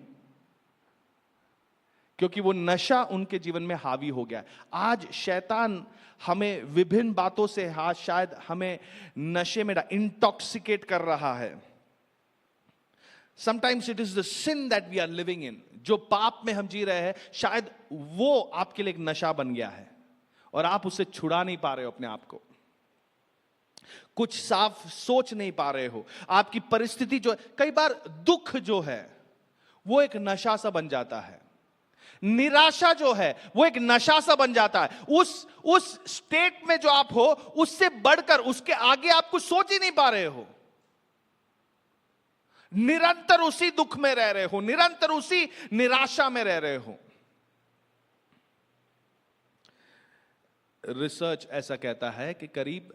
क्योंकि वो नशा उनके जीवन में हावी हो गया है। आज शैतान हमें विभिन्न बातों से शायद हमें नशे में इंटॉक्सिकेट कर रहा है। Sometimes it is the sin that we are living in, जो पाप में हम जी रहे हैं, शायद वो आपके लिए एक नशा बन गया है और आप उससे छुड़ा नहीं पा रहे हो अपने आप को। कुछ साफ सोच नहीं पा रहे हो। आपकी परिस्थिति जो है, कई बार दुख जो है वो एक नशा सा बन जाता है। निराशा जो है वो एक नशा सा बन जाता है। उस स्टेट में जो आप हो, उससे बढ़कर उसके आगे आप कुछ सोच ही नहीं पा रहे हो। निरंतर उसी दुख में रह रहे हो, निरंतर उसी निराशा में रह रहे हो। रिसर्च ऐसा कहता है कि करीब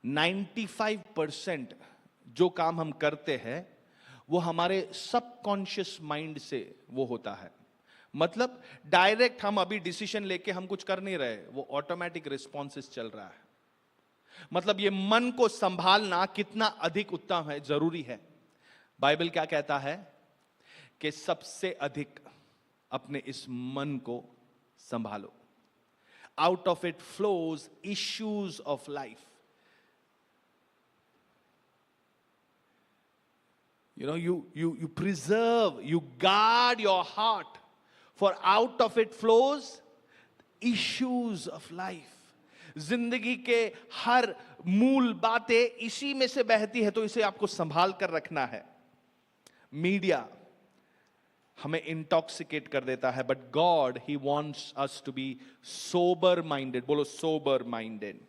95% जो काम हम करते हैं वो हमारे सबकॉन्शियस माइंड से वो होता है। मतलब डायरेक्ट हम अभी डिसीजन लेके हम कुछ कर नहीं रहे, वो ऑटोमेटिक रिस्पॉन्सेस चल रहा है। मतलब ये मन को संभालना कितना अधिक उत्तम है, जरूरी है। बाइबल क्या कहता है कि सबसे अधिक अपने इस मन को संभालो। Out of it flows issues of life. You preserve, you guard your heart, for out of it flows issues of life. जिंदगी के हर मूल बातें इसी में से बहती है, तो इसे आपको संभाल कर रखना है। मीडिया हमें इंटॉक्सिकेट कर देता है, but God he wants us to be sober minded. बोलो sober minded.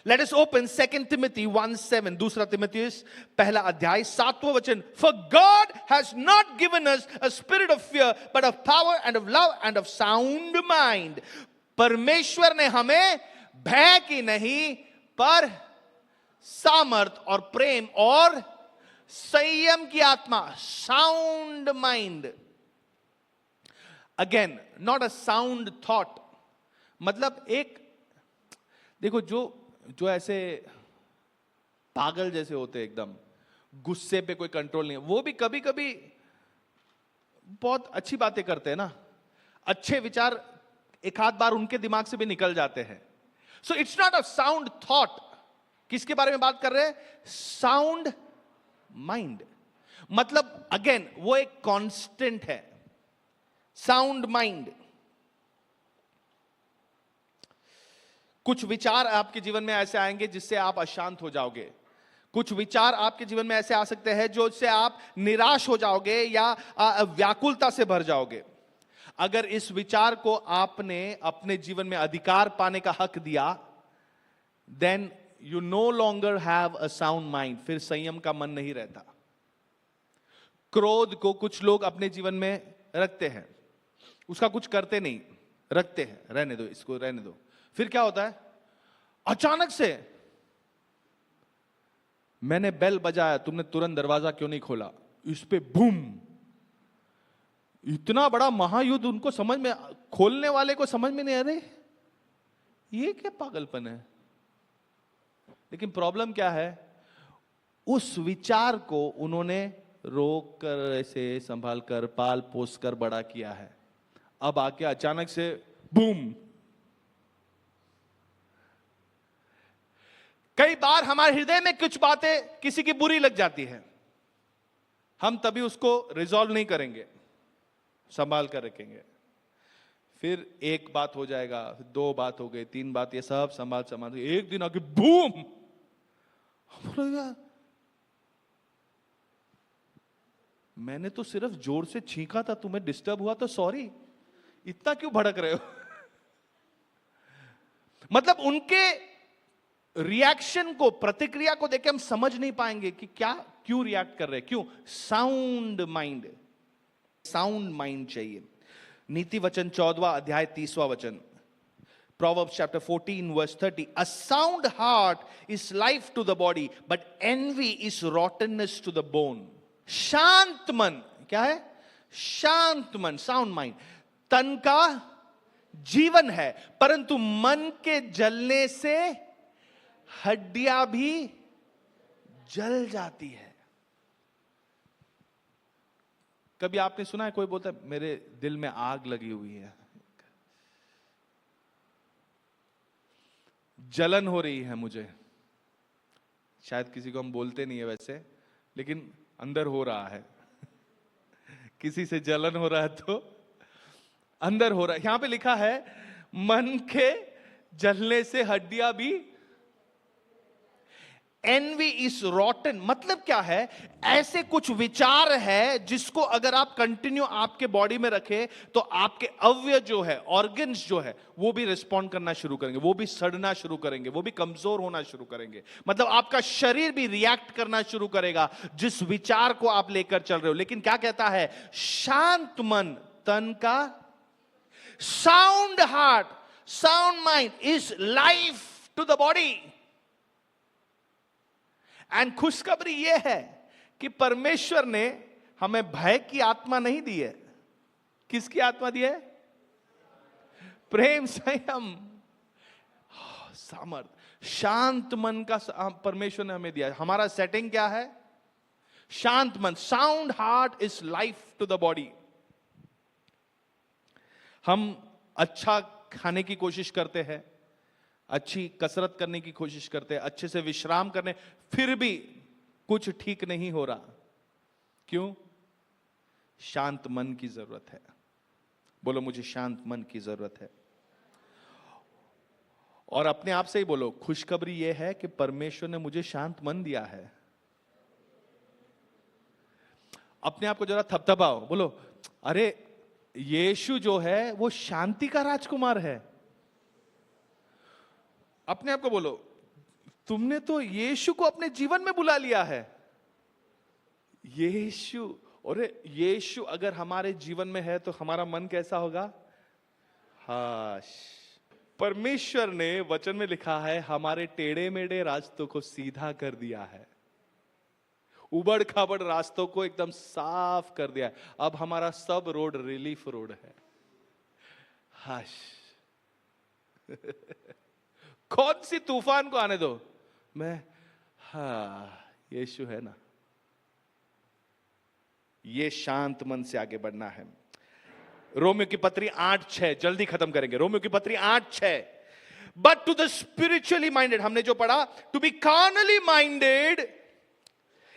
Let us open 2 Timothy 1:7, दूसरा तिमुथियुस पहला अध्याय 7वां वचन। For God has not given us a spirit of fear, but of power and of love and of sound mind. परमेश्वर ने हमें भय की नहीं, पर सामर्थ और प्रेम और संयम की आत्मा, sound mind. Again, not a sound thought. मतलब एक, देखो जो ऐसे पागल जैसे होते, एकदम गुस्से पे कोई कंट्रोल नहीं है, वो भी कभी कभी बहुत अच्छी बातें करते हैं ना, अच्छे विचार एक आध बार उनके दिमाग से भी निकल जाते हैं। So it's not a sound thought. किसके बारे में बात कर रहे हैं? Sound mind. मतलब अगेन वो एक कांस्टेंट है, साउंड माइंड। कुछ विचार आपके जीवन में ऐसे आएंगे जिससे आप अशांत हो जाओगे। कुछ विचार आपके जीवन में ऐसे आ सकते हैं जो इससे आप निराश हो जाओगे या व्याकुलता से भर जाओगे। अगर इस विचार को आपने अपने जीवन में अधिकार पाने का हक दिया, then you no longer have a sound mind. फिर संयम का मन नहीं रहता। क्रोध को कुछ लोग अपने जीवन में रखते हैं, उसका कुछ करते नहीं, रखते हैं, रहने दो इसको, रहने दो। फिर क्या होता है? अचानक से मैंने बेल बजाया, तुमने तुरंत दरवाजा क्यों नहीं खोला, इस पे बूम, इतना बड़ा महायुद्ध। उनको समझ में, खोलने वाले को समझ में नहीं आ रहे ये क्या पागलपन है। लेकिन प्रॉब्लम क्या है? उस विचार को उन्होंने रोक कर, ऐसे संभाल कर, पाल पोस कर बड़ा किया है। अब आके अचानक से बूम। कई बार हमारे हृदय में कुछ बातें किसी की बुरी लग जाती है, हम तभी उसको रिजॉल्व नहीं करेंगे, संभाल कर रखेंगे। फिर एक बात हो जाएगा, दो बात हो गई, तीन बात, ये सब संभाल संभाल एक दिन आके बूम। मैंने तो सिर्फ जोर से छींका था, तुम्हें डिस्टर्ब हुआ तो सॉरी, इतना क्यों भड़क रहे हो? मतलब उनके रिएक्शन को, प्रतिक्रिया को देख के हम समझ नहीं पाएंगे कि क्या, क्यों रिएक्ट कर रहे हैं, क्यों। साउंड माइंड, साउंड माइंड चाहिए। नीति वचन 14वां अध्याय 30वां वचन, Proverbs chapter 14 verse 30, a sound heart is life to the body, but envy is rottenness to the bone. शांत मन क्या है? शांत मन, साउंड माइंड, तन का जीवन है, परंतु मन के जलने से हड्डियां भी जल जाती है। कभी आपने सुना है कोई बोलता है मेरे दिल में आग लगी हुई है, जलन हो रही है मुझे। शायद किसी को हम बोलते नहीं है वैसे, लेकिन अंदर हो रहा है। किसी से जलन हो रहा है तो अंदर हो रहा है। यहां पे लिखा है मन के जलने से हड्डियां भी। एनवी इज रॉटन मतलब क्या है? ऐसे कुछ विचार है जिसको अगर आप कंटिन्यू आपके बॉडी में रखे तो आपके अवयव जो है, ऑर्गन्स जो है, वो भी रिस्पॉन्ड करना शुरू करेंगे, वो भी सड़ना शुरू करेंगे, वो भी कमजोर होना शुरू करेंगे। मतलब आपका शरीर भी रिएक्ट करना शुरू करेगा जिस विचार को आप लेकर चल रहे हो। लेकिन क्या कहता है? शांत मन तन का, sound heart, sound mind is life to the body. And खुशखबरी यह है कि परमेश्वर ने हमें भय की आत्मा नहीं दी है। किसकी आत्मा दी है? प्रेम, संयम, सामर्थ, शांत मन का परमेश्वर ने हमें दिया है। हमारा सेटिंग क्या है? शांत मन। Sound heart is life to the body. हम अच्छा खाने की कोशिश करते हैं, अच्छी कसरत करने की कोशिश करते हैं, अच्छे से विश्राम करने, फिर भी कुछ ठीक नहीं हो रहा। क्यों? शांत मन की जरूरत है। बोलो मुझे शांत मन की जरूरत है। और अपने आप से ही बोलो, खुशखबरी यह है कि परमेश्वर ने मुझे शांत मन दिया है। अपने आप को जरा थपथपाओ, बोलो अरे यीशु जो है वो शांति का राजकुमार है। अपने आप को बोलो, तुमने तो यीशु को अपने जीवन में बुला लिया है। यीशु, अरे यीशु अगर हमारे जीवन में है तो हमारा मन कैसा होगा? हाश। परमेश्वर ने वचन में लिखा है हमारे टेढ़े मेढ़े रास्तों को सीधा कर दिया है, उबड़ खाबड़ रास्तों को एकदम साफ कर दिया है। अब हमारा सब रोड रिलीफ रोड है। हाश। कौन सी तूफान को आने दो, मैं यीशु है ना। ये शांत मन से आगे बढ़ना है। रोमियो की पत्री 8:6, जल्दी खत्म करेंगे। रोमियो की पत्री 8:6, but to the spiritually minded, हमने जो पढ़ा, to be carnally minded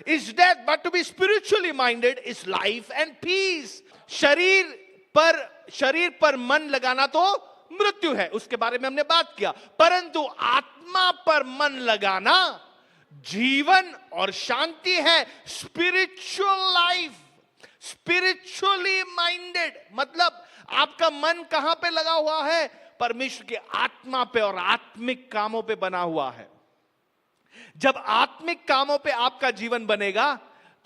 is death, but to be spiritually minded is life and peace. शरीर पर मन लगाना तो मृत्यु है, उसके बारे में हमने बात किया, परंतु आत्मा पर मन लगाना जीवन और शांति है। स्पिरिचुअल लाइफ, स्पिरिचुअली माइंडेड मतलब आपका मन कहां पे लगा हुआ है? परमेश्वर की आत्मा पे और आत्मिक कामों पे बना हुआ है। जब आत्मिक कामों पे आपका जीवन बनेगा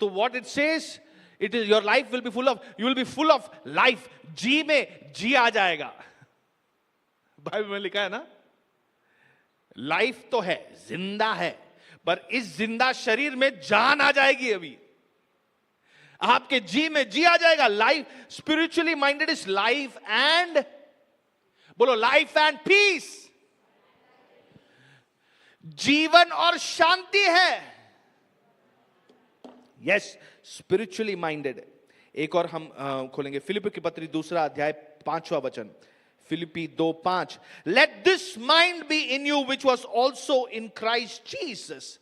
तो what it says, it is your life will be full of, you will be full of life. जी में जी आ जाएगा। बाइबल में लिखा है ना, लाइफ तो है, जिंदा है, पर इस जिंदा शरीर में जान आ जाएगी। अभी आपके जी में जी आ जाएगा। Life, spiritually minded is life and, बोलो लाइफ एंड पीस। जीवन और शांति है। Yes, spiritually minded. एक और हम खोलेंगे फिलिप्पी की पत्री 2 अध्याय 5वां वचन, फिलिप्पी 2:5। Let this mind be in you which was also in Christ Jesus.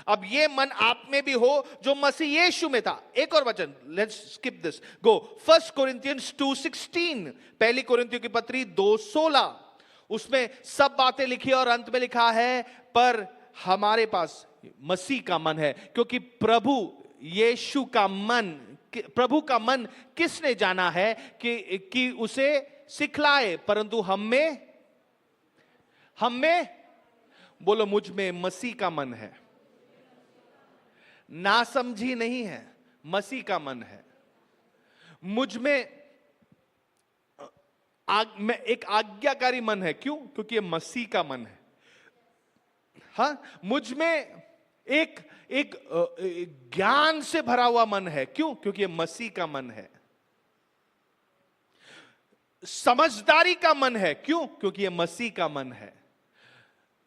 अब ये मन आप में भी हो जो मसीह यीशु में था। एक और वचन, let's skip this, go 1 Corinthians 2:16, पहली कोरिंथियों की पत्री 2:16। उसमें सब बातें लिखी और अंत में लिखा है पर हमारे पास मसीह का मन है, क्योंकि प्रभु यीशु का मन, प्रभु का मन किसने जाना है कि उसे सिखलाए, परंतु हम में बोलो, मुझ में मसीह का मन है। ना समझी नहीं है, मसीह का मन है मुझ में। में एक आज्ञाकारी मन है। क्यों? क्योंकि ये मसीह का मन है। हाँ, मुझ में एक ज्ञान से भरा हुआ मन है। क्यों? क्योंकि ये मसीह का मन है। समझदारी का मन है। क्यों? क्योंकि ये मसीह का मन है।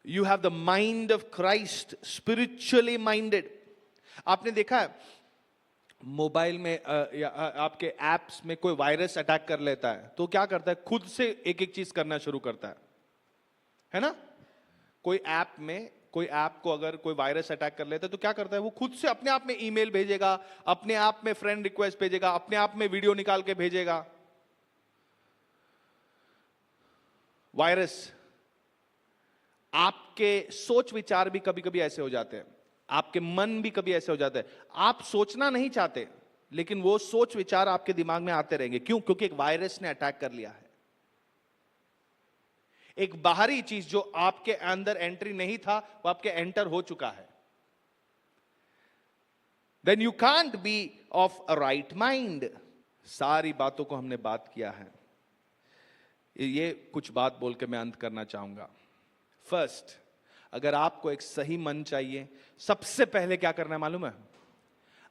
You have the mind of Christ, spiritually minded. आपने देखा है मोबाइल में या आपके एप्स में कोई वायरस अटैक कर लेता है तो क्या करता है? खुद से एक एक चीज करना शुरू करता है ना? कोई ऐप को अगर कोई वायरस अटैक कर लेता है तो क्या करता है? वो खुद से अपने आप में ईमेल भेजेगा, अपने आप में फ्रेंड रिक्वेस्ट भेजेगा, अपने आप में वीडियो निकाल के भेजेगा। वायरस, आपके सोच विचार भी कभी कभी ऐसे हो जाते हैं, आपके मन भी कभी ऐसे हो जाते हैं। आप सोचना नहीं चाहते लेकिन वो सोच विचार आपके दिमाग में आते रहेंगे। क्यों? क्योंकि एक वायरस ने अटैक कर लिया है। एक बाहरी चीज जो आपके अंदर एंट्री नहीं था वो आपके एंटर हो चुका है। Then you can't be of a right mind. सारी बातों को हमने बात किया है। ये कुछ बात बोल के मैं अंत करना चाहूंगा। फर्स्ट, अगर आपको एक सही मन चाहिए, सबसे पहले क्या करना है मालूम है?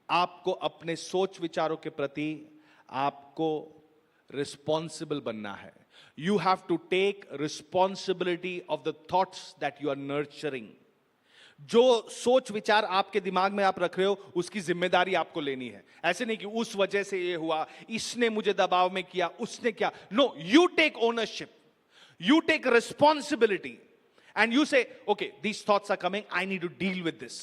आपको अपने सोच विचारों के प्रति आपको रिस्पॉन्सिबल बनना है। You have to take responsibility of the thoughts that you are nurturing. जो सोच विचार आपके दिमाग में आप रख रहे हो उसकी जिम्मेदारी आपको लेनी है। ऐसे नहीं कि उस वजह से ये हुआ, इसने मुझे दबाव में किया, उसने क्या। No, you take ownership, you take responsibility and you say, okay, these thoughts are coming, I need to deal with this.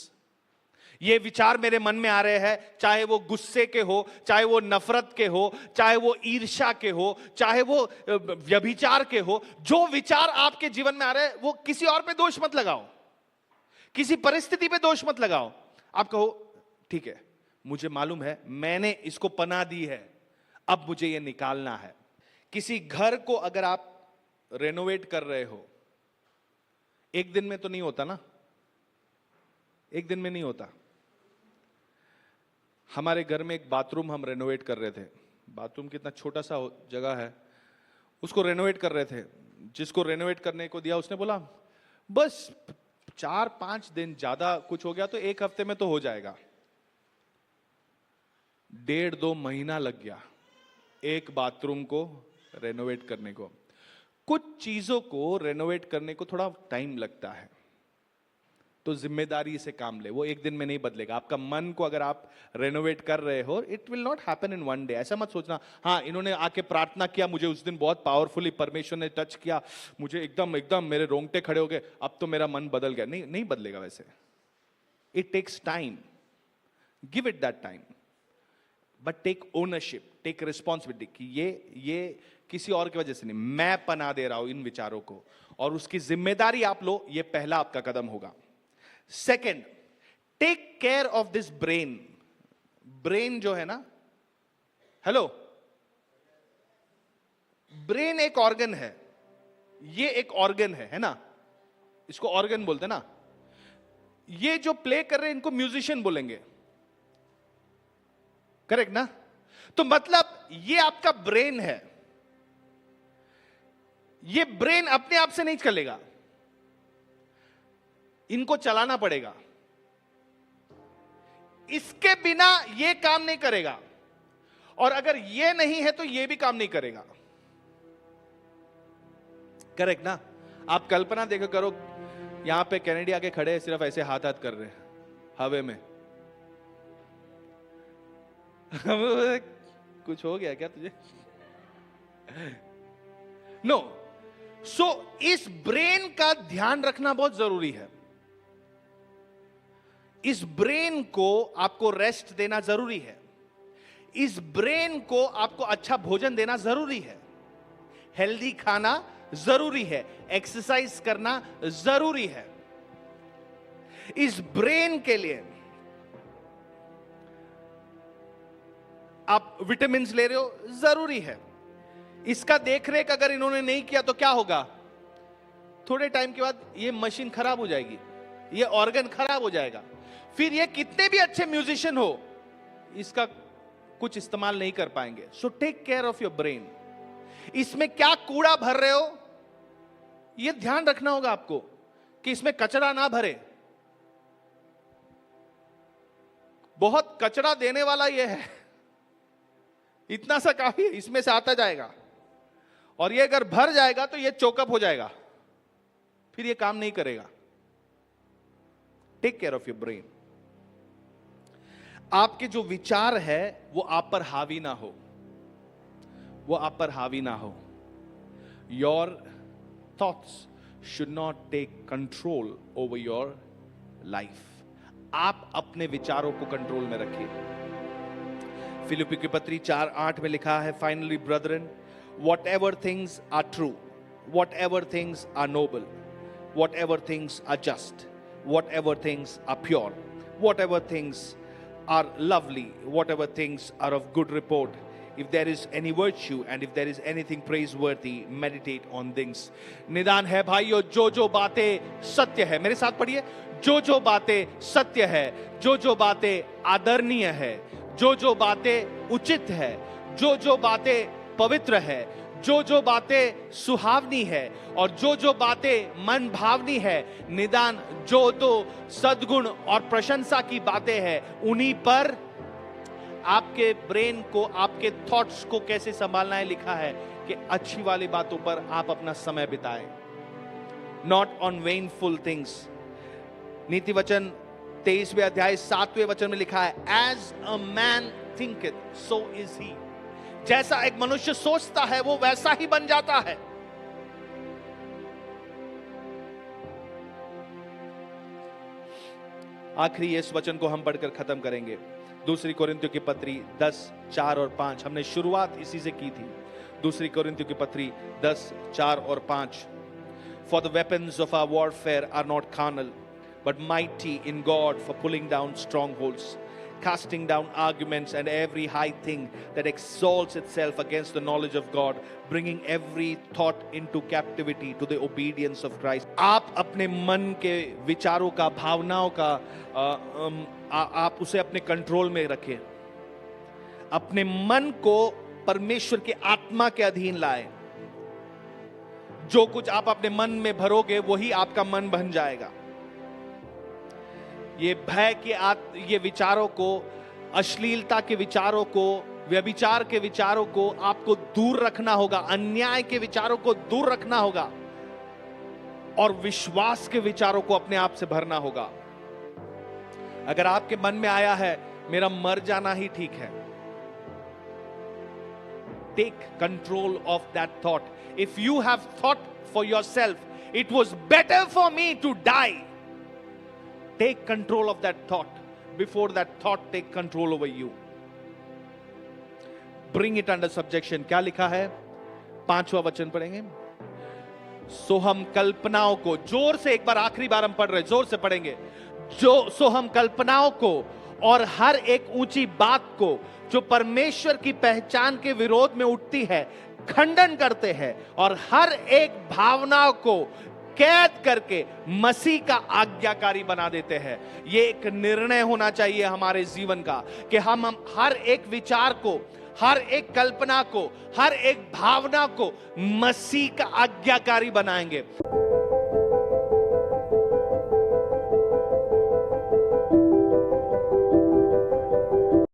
ये विचार मेरे मन में आ रहे हैं, चाहे वो गुस्से के हो, चाहे वो नफरत के हो, चाहे वो ईर्ष्या के हो, चाहे वो व्यभिचार के हो। जो विचार आपके जीवन में आ रहे हैं वो किसी और पे दोष मत लगाओ, किसी परिस्थिति पे दोष मत लगाओ। आप कहो ठीक है, मुझे मालूम है मैंने इसको पनाह दी है, अब मुझे ये निकालना है। किसी घर को अगर आप रेनोवेट कर रहे हो, एक दिन में तो नहीं होता ना, एक दिन में नहीं होता। हमारे घर में एक बाथरूम हम रेनोवेट कर रहे थे। बाथरूम कितना छोटा सा जगह है, उसको रेनोवेट कर रहे थे। जिसको रेनोवेट करने को दिया उसने बोला बस 4-5 दिन, ज्यादा कुछ हो गया तो 1 हफ्ते में तो हो जाएगा। 1.5-2 महीना लग गया एक बाथरूम को रेनोवेट करने को। कुछ चीजों को रेनोवेट करने को थोड़ा टाइम लगता है, तो जिम्मेदारी से काम ले, वो एक दिन में नहीं बदलेगा। आपका मन को अगर आप रेनोवेट कर रहे हो, it will not happen in one day. ऐसा मत सोचना हाँ इन्होंने आके प्रार्थना किया, मुझे उस दिन बहुत पावरफुली परमेश्वर ने टच किया, मुझे एकदम मेरे रोंगटे खड़े हो गए, अब तो मेरा मन बदल गया। नहीं बदलेगा वैसे। It takes time, give it that time, but take ownership, take responsibility कि ये किसी और की वजह से नहीं, मैं पना दे रहा हूं इन विचारों को, और उसकी जिम्मेदारी आप लो। ये पहला आपका कदम होगा। Second, take care of this brain. Brain जो है ना, हेलो, ब्रेन एक ऑर्गन है, ये एक ऑर्गन है ना, इसको ऑर्गन बोलते ना। ये जो प्ले कर रहे हैं इनको म्यूजिशियन बोलेंगे, करेक्ट ना? तो मतलब ये आपका ब्रेन है। ये ब्रेन अपने आप से नहीं चलेगा, इनको चलाना पड़ेगा। इसके बिना ये काम नहीं करेगा, और अगर ये नहीं है तो ये भी काम नहीं करेगा, करेक्ट ना? आप कल्पना देखो करो, यहां पे कैनेडी आके खड़े हैं, सिर्फ ऐसे हाथ कर रहे हैं हवे में, कुछ हो गया क्या तुझे? नो। सो इस ब्रेन का ध्यान रखना बहुत जरूरी है। इस ब्रेन को आपको रेस्ट देना जरूरी है। इस ब्रेन को आपको अच्छा भोजन देना जरूरी है, हेल्दी खाना जरूरी है, एक्सरसाइज करना जरूरी है। इस ब्रेन के लिए आप विटामिन ले रहे हो, जरूरी है। इसका देखरेख अगर इन्होंने नहीं किया तो क्या होगा? थोड़े टाइम के बाद ये मशीन खराब हो जाएगी, ये ऑर्गन खराब हो जाएगा। फिर ये कितने भी अच्छे म्यूजिशियन हो, इसका कुछ इस्तेमाल नहीं कर पाएंगे। So take care of your brain. इसमें क्या कूड़ा भर रहे हो, यह ध्यान रखना होगा आपको कि इसमें कचरा ना भरे। बहुत कचरा देने वाला यह है, इतना सा काफी है, इसमें से आता जाएगा। और ये अगर भर जाएगा तो ये चोकअप हो जाएगा, फिर ये काम नहीं करेगा। Take care of your brain. आपके जो विचार है वो आप पर हावी ना हो, वो आप पर हावी ना हो। Your thoughts should not take control over your life. आप अपने विचारों को कंट्रोल में रखिए। फिलिप्पी की पत्री 4:8 में लिखा है, finally Brethren, whatever things are true, whatever things are noble, whatever things are just, whatever things are pure, whatever things are lovely, whatever things are of good report, if there is any virtue and if there is anything praiseworthy, meditate on things. निदान है भाइयों, जो जो बातें सत्य है, मेरे साथ पढ़िए, जो जो बातें सत्य है, जो जो बातें आदरणीय है, जो जो बातें उचित है, जो जो बातें पवित्र है, जो जो बातें सुहावनी है और जो जो बातें मन भावनी है, निदान जो तो सद्गुण और प्रशंसा की बातें हैं, उन्हीं पर आपके ब्रेन को, आपके थॉट्स को कैसे संभालना है लिखा है कि अच्छी वाली बातों पर आप अपना समय बिताएं, नॉट ऑन वेनफुल थिंग्स। नीति वचन 23वें अध्याय 7वें वचन में लिखा है, as a man thinketh so is he. जैसा एक मनुष्य सोचता है वो वैसा ही बन जाता है। आखिरी इस वचन को हम पढ़कर खत्म करेंगे। दूसरी कोरिन्थियों की पत्री 10:4 और 5, हमने शुरुआत इसी से की थी। दूसरी कोरिन्थियों की पत्री 10:4 और 5, For the weapons of our warfare are not carnal, but mighty in God for pulling down strongholds, casting down arguments and every high thing that exalts itself against the knowledge of God, bringing every thought into captivity to the obedience of Christ. आप अपने मन के विचारों का, भावनाओं का आप उसे अपने कंट्रोल में रखें। अपने मन को परमेश्वर के आत्मा के अधीन लाएं। जो कुछ आप अपने मन में भरोगे वही आपका मन बन जाएगा। ये भय के ये विचारों को, अश्लीलता के विचारों को, व्यभिचार के विचारों को आपको दूर रखना होगा, अन्याय के विचारों को दूर रखना होगा और विश्वास के विचारों को अपने आप से भरना होगा। अगर आपके मन में आया है मेरा मर जाना ही ठीक है, take control of that thought. If you have thought for yourself it was better for me to die, take control of that thought before that thought take control over you. Bring it under subjection. क्या लिखा है? 5वां वचन पढ़ेंगे। सो हम कल्पनाओं को, जोर से एक बार, आखिरी बार हम पढ़ रहे, जोर से पढ़ेंगे। सो हम कल्पनाओं को और हर एक ऊंची बात को जो परमेश्वर की पहचान के विरोध में उठती है खंडन करते हैं और हर एक भावना को कैद करके मसीह का आज्ञाकारी बना देते हैं। ये एक निर्णय होना चाहिए हमारे जीवन का कि हम हर एक विचार को, हर एक कल्पना को, हर एक भावना को मसीह का आज्ञाकारी बनाएंगे।